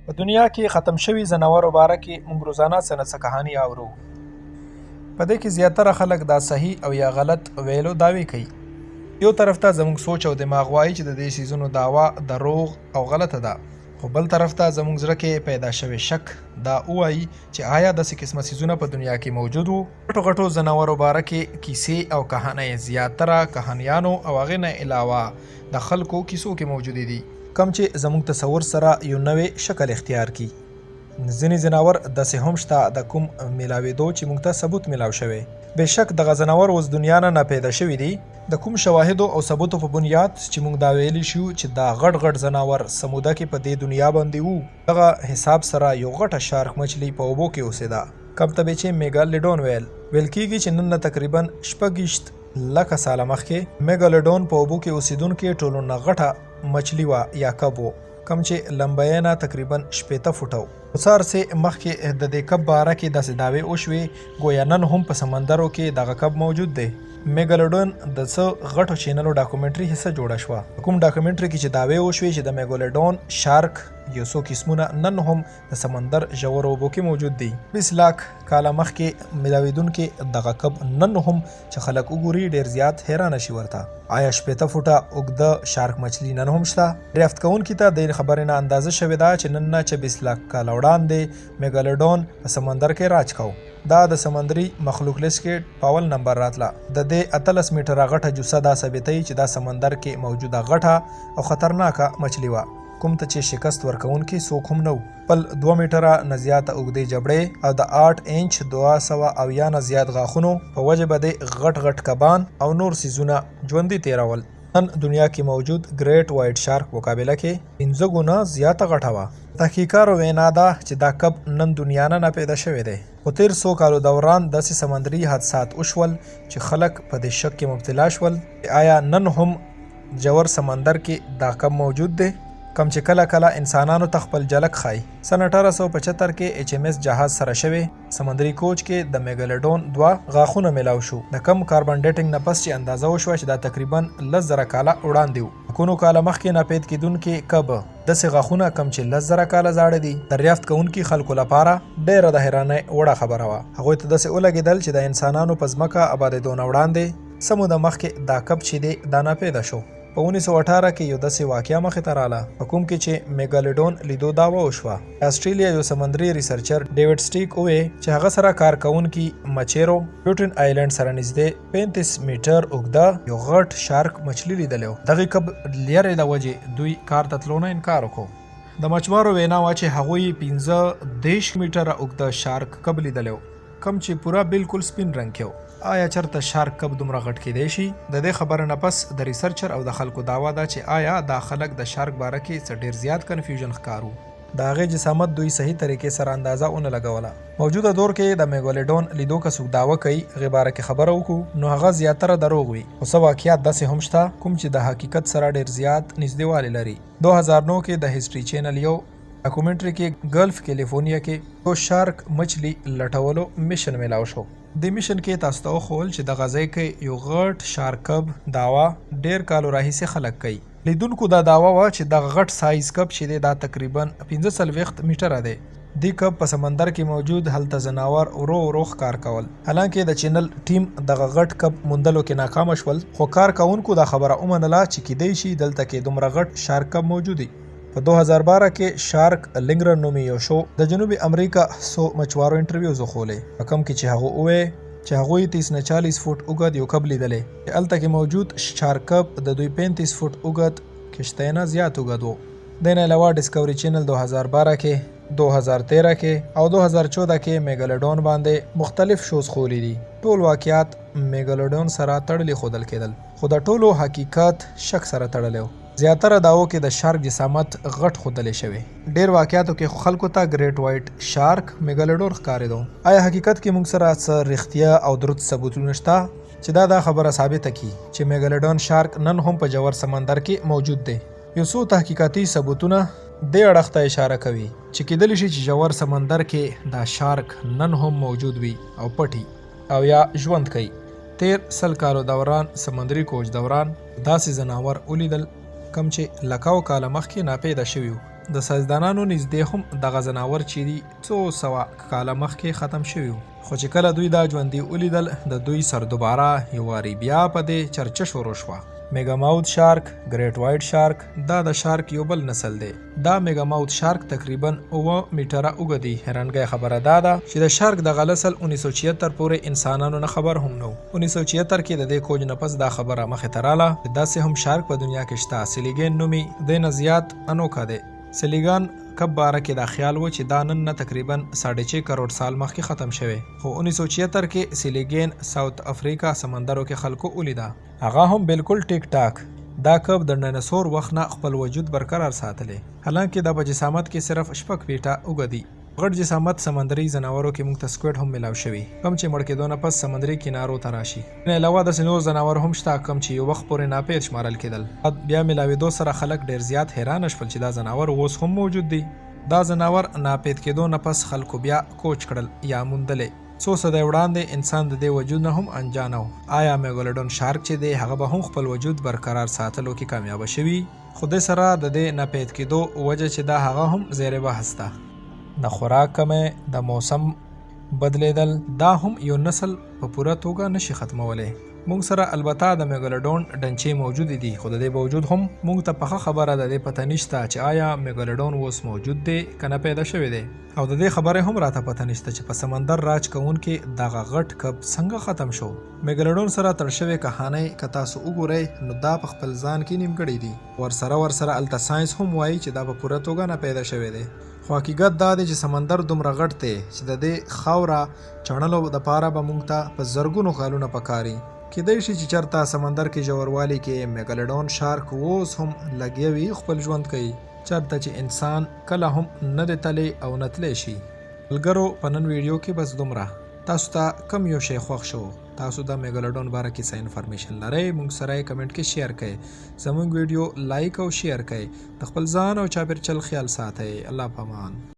په دنیا کې ختم شوي ځناورو باره کې موږ روزانه څه نه څه کهاني اورو. په دې کې زیاتره خلک دا صحیح او یا غلط ویلو دعوې کوي. یو طرف ته زموږ سوچ او دماغ وایي چې د دې څیزونو دعوا دروغ او غلطه ده، خو بل طرف ته زموږ زړه کې پیدا شوی شک دا وایي چې آیا داسې قسمه څیزونه په دنیا کې موجود وو. غټو غټو ځناورو باره کې کیسې او کهانۍ زیاتره کهانیانو او هغې نه علاوه د خلکو کیسو کې موجودې دي، کم چې زموږ تصور سره یو نوې شکل اختیار کی. ځینې ځناور داسې هم شته د کوم میلاوېدو چې موږ ته ثبوت میلاو شوی. بېشک دغه ځناور اوس دنیا نه پیدا شوي دي. د کوم شواهدو او ثبوتو په بنیاد چې موږ دا ویلی شو چې دا غټ غټ ځناور سموده کې په دې دنیا باندې وو، دغه حساب سره یو غټه شارک مچھلي په اوبو کې اوسېده، کم ته به چې میګالیډون ویل کېږي چې نن نه تقریبا 6 لکه ساله مخکې میګالیډون په اوبو کې اوسېدونکې ټولو نه غټه مچھلي وه یا کب و، کم چې لمبۍ نه تقریبا 80 فوټه و. څار سه مخکې د دې کب باره کې داسې دعوې وشوې ګویا نن هم په سمندرو کې دغه کب موجود دی. میګالیډون د څه غټو چینلو ډاکومنټري حصه جوړه شوه. کوم ډاکومنټري کې چې دعوې وشوې چې د میګالیډون شارک یو څو قسمونه نن هم د سمندر ژورو اوبو کې موجود دي. 20 لک کاله مخکې میلاویدونکې دغه کب نن هم چې خلک وګوري ډېر زیات حیرانه شي ورته. آیا 80 فوټه اوږده شارک مچھلي نن هم شته؟ دریافت کوونکي ته د خبرې نه اندازه شوې ده چې نن نه 24 لک کاله وړاندې میګالیډون په سمندر کې راج کو. دا د سمندري مخلوق لیست کې په اول نمبر راتله. د دې 18 میټره غټه جوسه دا ثابتوي چې دا سمندر کې موجوده غټه او خطرناکه مچھلي وه، کوم ته چې شکست ورکوونکي څوک هم نه وو. بل 2 میټره نه زیاته اوږدې جبړې او د 8 انچ 200 نه زیات غاښونو په وجه به د غټ غټ کبان او نور څیزونه ژوندي تیرول. نن دنیا کې موجود ګریټ وایټ شارک مقابله کې 15 ګونه زیاته غټه وه. تحقیقاتو وینا ده چې دا کب نن دنیا نه پیدا شوی دی، خو تیر 100 کالو دوران داسې سمندري حادثات وشول چې خلک په دې شک کې مبتلا شول آیا نن هم جوور سمندر کې دا کب موجود دی، کم چې کله کله انسانانو ته خپل جلک خای. سن 1875 کې HMS جهاز سره شوی سمندري کوچ کې د میګالیډون 2 غاښونه میلاو شو. د کم کاربن ډیټینګ نه پس چې اندازه وشوه چې دا تقریبا 10,000 کاله وړاندې وو. کونو کاله مخکې ناپید کېدونکې کب داسې غاښونه کم چې 10,000 کاله زاړه دي دریافت کوونکي خلکو لپاره ډېره د حیرانۍ وړه خبره وه. هغوی ته داسې ولګېدل چې د انسانانو په ځمکه آبادېدو نه وړاندې څه موده مخکې دا کب چې دی دا ناپیده شو. په 1918 کې یو داسې واقعه مخې ته راله په کوم کې چې میګالیډون لیدو دعوه وشوه. استرالیا یو سمندري ریسرچر ډیوډ سټیک ووی چې هغه سره کار کوونکي مچیرو پیوټن آیلند سره نږدې 35 میټر اوږده یو غټ شارک مچھلي لیدلی و. دغې کب لرې د وجې دوی کار ته تلو نه انکار وکړو. د مچوارو وینا وه چې هغوی 15 میټره اوږده شارک کب لیدلی و، کم چې پوره بالکل سپین رنګ کې و. آیا چرته شارک کب دومره غټ کېدی شي؟ د دې خبره نه پس د ریسرچر او د خلکو دعوه ده چې آیا دا خلک د شارک باره کې څه ډېر زیات کنفیوژن ښکارو. د هغې جسامت دوی صحیح طریقې سره اندازه ونه لګوله. موجوده دور کې د میګالیډون لیدو که څوک دعوه کوي هغې باره کې خبره وکړو نو هغه زیاتره دروغ وي، خو څه واقعیات داسې هم شته کوم چې د حقیقت سره ډېر زیات نږدېوالی لري. 2009 کې د هسټري چینل یو ډاکومنټري کې ګلف کیلیفورنیا کې یو شارک مچھلي لټولو میشن میلاو شو. د میشن کې تاسو ته وښول چې د غځای کې یو غټ شارک کب دعوا ډېر کالو راهیسې خلک کوي. لیدونکو دا دعوه وه چې دغه غټ سایز کب چې دی دا تقریبا 45 میټره دی. دې کب په سمندر کې موجود هلته ځناور ورو ورو ښکار کول. حالانکه د چینل ټیم دغه غټ کب موندلو کې ناکامه شول، خو کار کوونکو دا خبره ومنله چې کیدی شي دلته کې دومره غټ شارک کب موجود دی. په 2012 کې شارک لینګرن نومي یو شو د جنوبي امریکا څو مچوارو انټرویو وخولې په کوم کې چې هغه وویل چې هغوی 30 نه 40 فوټ اوږد یو کب لیدلی چې هلته کې موجود شارک کب د دوی 35 فوټ اوږد کشتۍ نه زیات اوږد و. د نه علاوه ډسکوري چینل 2012 کې 2013 کې او 2014 کې میګالیډون باندې مختلف شوز خولی دي. ټول واقعیات میګالیډون سره تړلي ښودل کېدل، خو د ټولو حقیقت شک سره تړلی و. زیاتره داوو کې د شارک جسامت غټ ښودلی شوی. ډېر واقعیاتو کې خلکو ته ګریټ وایټ شارک میګالیډون ښکارېدو. آیا حقیقت کې موږ سره څه رښتیا او درست ثبوتونه شته چې دا خبره ثابته کړي چې میګالیډون شارک نن هم په جوور سمندر کې موجود دی؟ یو څو تحقیقاتي ثبوتونه دې اړخ ته اشاره کوي چې کېدلی شي چې جوور سمندر کې دا شارک نن هم موجود وي او پټي او یا ژوند کوي. تیر 100 کالو دوران سمندري کوچ دوران داسې ځناور ولیدل کم چې لکاو کاله مخکې ناپیدا شوي وو. د ساینسدانانو نږدې هم دغه ځناور چې دي څو سوه کاله مخکې ختم شوي وو، خو چې کله دوی دا ژوندي ولیدل د دوی سر دوباره یو وارې بیا په دې چرچه شروع شوه. میګاماوت شارک، ګریټ وایټ شارک دا د شارک یو بل نسل دی. دا میګاماوت شارک تقریبا 9 میټره اوږه دی. حیرانګۍ خبره دا ده چې د شارک دغه نسل 1976 پورې انسانانو نه خبر هم نه و. 1976 کې د دې کوج نه پس دا خبره مخې ته راله چې داسې هم شارک په دنیا کې شته. سیلیګین نومي دې نه زیات انوکه دی. سیلیګان کب باره کې دا خیال و چې دا نن نه تقریبا 6.5 کروڑ سال مخکې ختم شوی، خو 1976 کې سیلیګین ساوت افریقا سمندرو کې خلکو ولیده. هغه هم بالکل ټیک ټاک. دا کب د ډایناسور وخت نه خپل وجود برقرار ساتلی، حالانکه دا په جسامت کې صرف 6 فیټه اوږه دی. غټ جسامت سمندري ځناورو کې موږ ته سکویډ هم ملاو شوي، کوم چې مړ کېدو نه پس سمندري کنارو ته راشي. نه علاوه داسې نور ځناور هم شته کوم چې یو وخت پورې ناپید شمارل کېدل. بیا ملاوېدو سره خلک ډېر زیات حیرانه شول چې دا ځناور اوس هم موجود دی. دا ځناور ناپید کېدو نه پس خلکو بیا کوچ کړل یا موندلې. څو صدۍ وړاندې انسان د دې وجود نه هم انجانه و. آیا میګالوډون شارک چې دی هغه به هم خپل وجود برقرار ساتلو کې کامیابه شوي؟ خو دې سره د دې ناپید کېدو وجه چې دا هغه هم زیر بحث ده. د خوراک کمی، د موسم بدلیدل، دا هم یو نسل په پوره توګه نشي ختمولی. موږ سره البته د میګالوډون ډنچې موجود دي، خو د دې باوجود هم موږ ته پخه خبره د دې پته نشته چې آیا میګالوډون اوس موجود دی که نه پیدا شوی دی. او د دې خبرې هم راته پته نشته چې په سمندر راج کوونکي دغه غټ کب څنګه ختم شو. میګالوډون سره تړل شوې کهانۍ که تاسو وګورئ نو دا په خپل ځان کې نیمګړی دي. ورسره هلته ساینس هم وایي چې دا په پوره توګه نه پیدا شوی دی. خو حقیقت دا دی چې سمندر دومره غټ دی چې د دې خاوره چڼلو دپاره به موږ ته په زرګونو کالونه پکاري. کیدای شي چې چېرته سمندر کې ژوروالي کې میګالوډون شارک اوس هم لګیا وي خپل ژوند کوي، چېرته چې انسان کله هم نه دی تلی او نه تلی شي. ملګرو په نن ویډیو کې بس دومره. تاسو ته کم یو شی خوښ شو؟ تاسو د میګالوډون باره کې څه انفارمیشن لرئ موږ سره یې کمنټ کې شیر کړئ. زموږ ویډیو لایک او شیر کړئ. د خپل ځان او چاپېریال خیال ساتئ. الله پامان.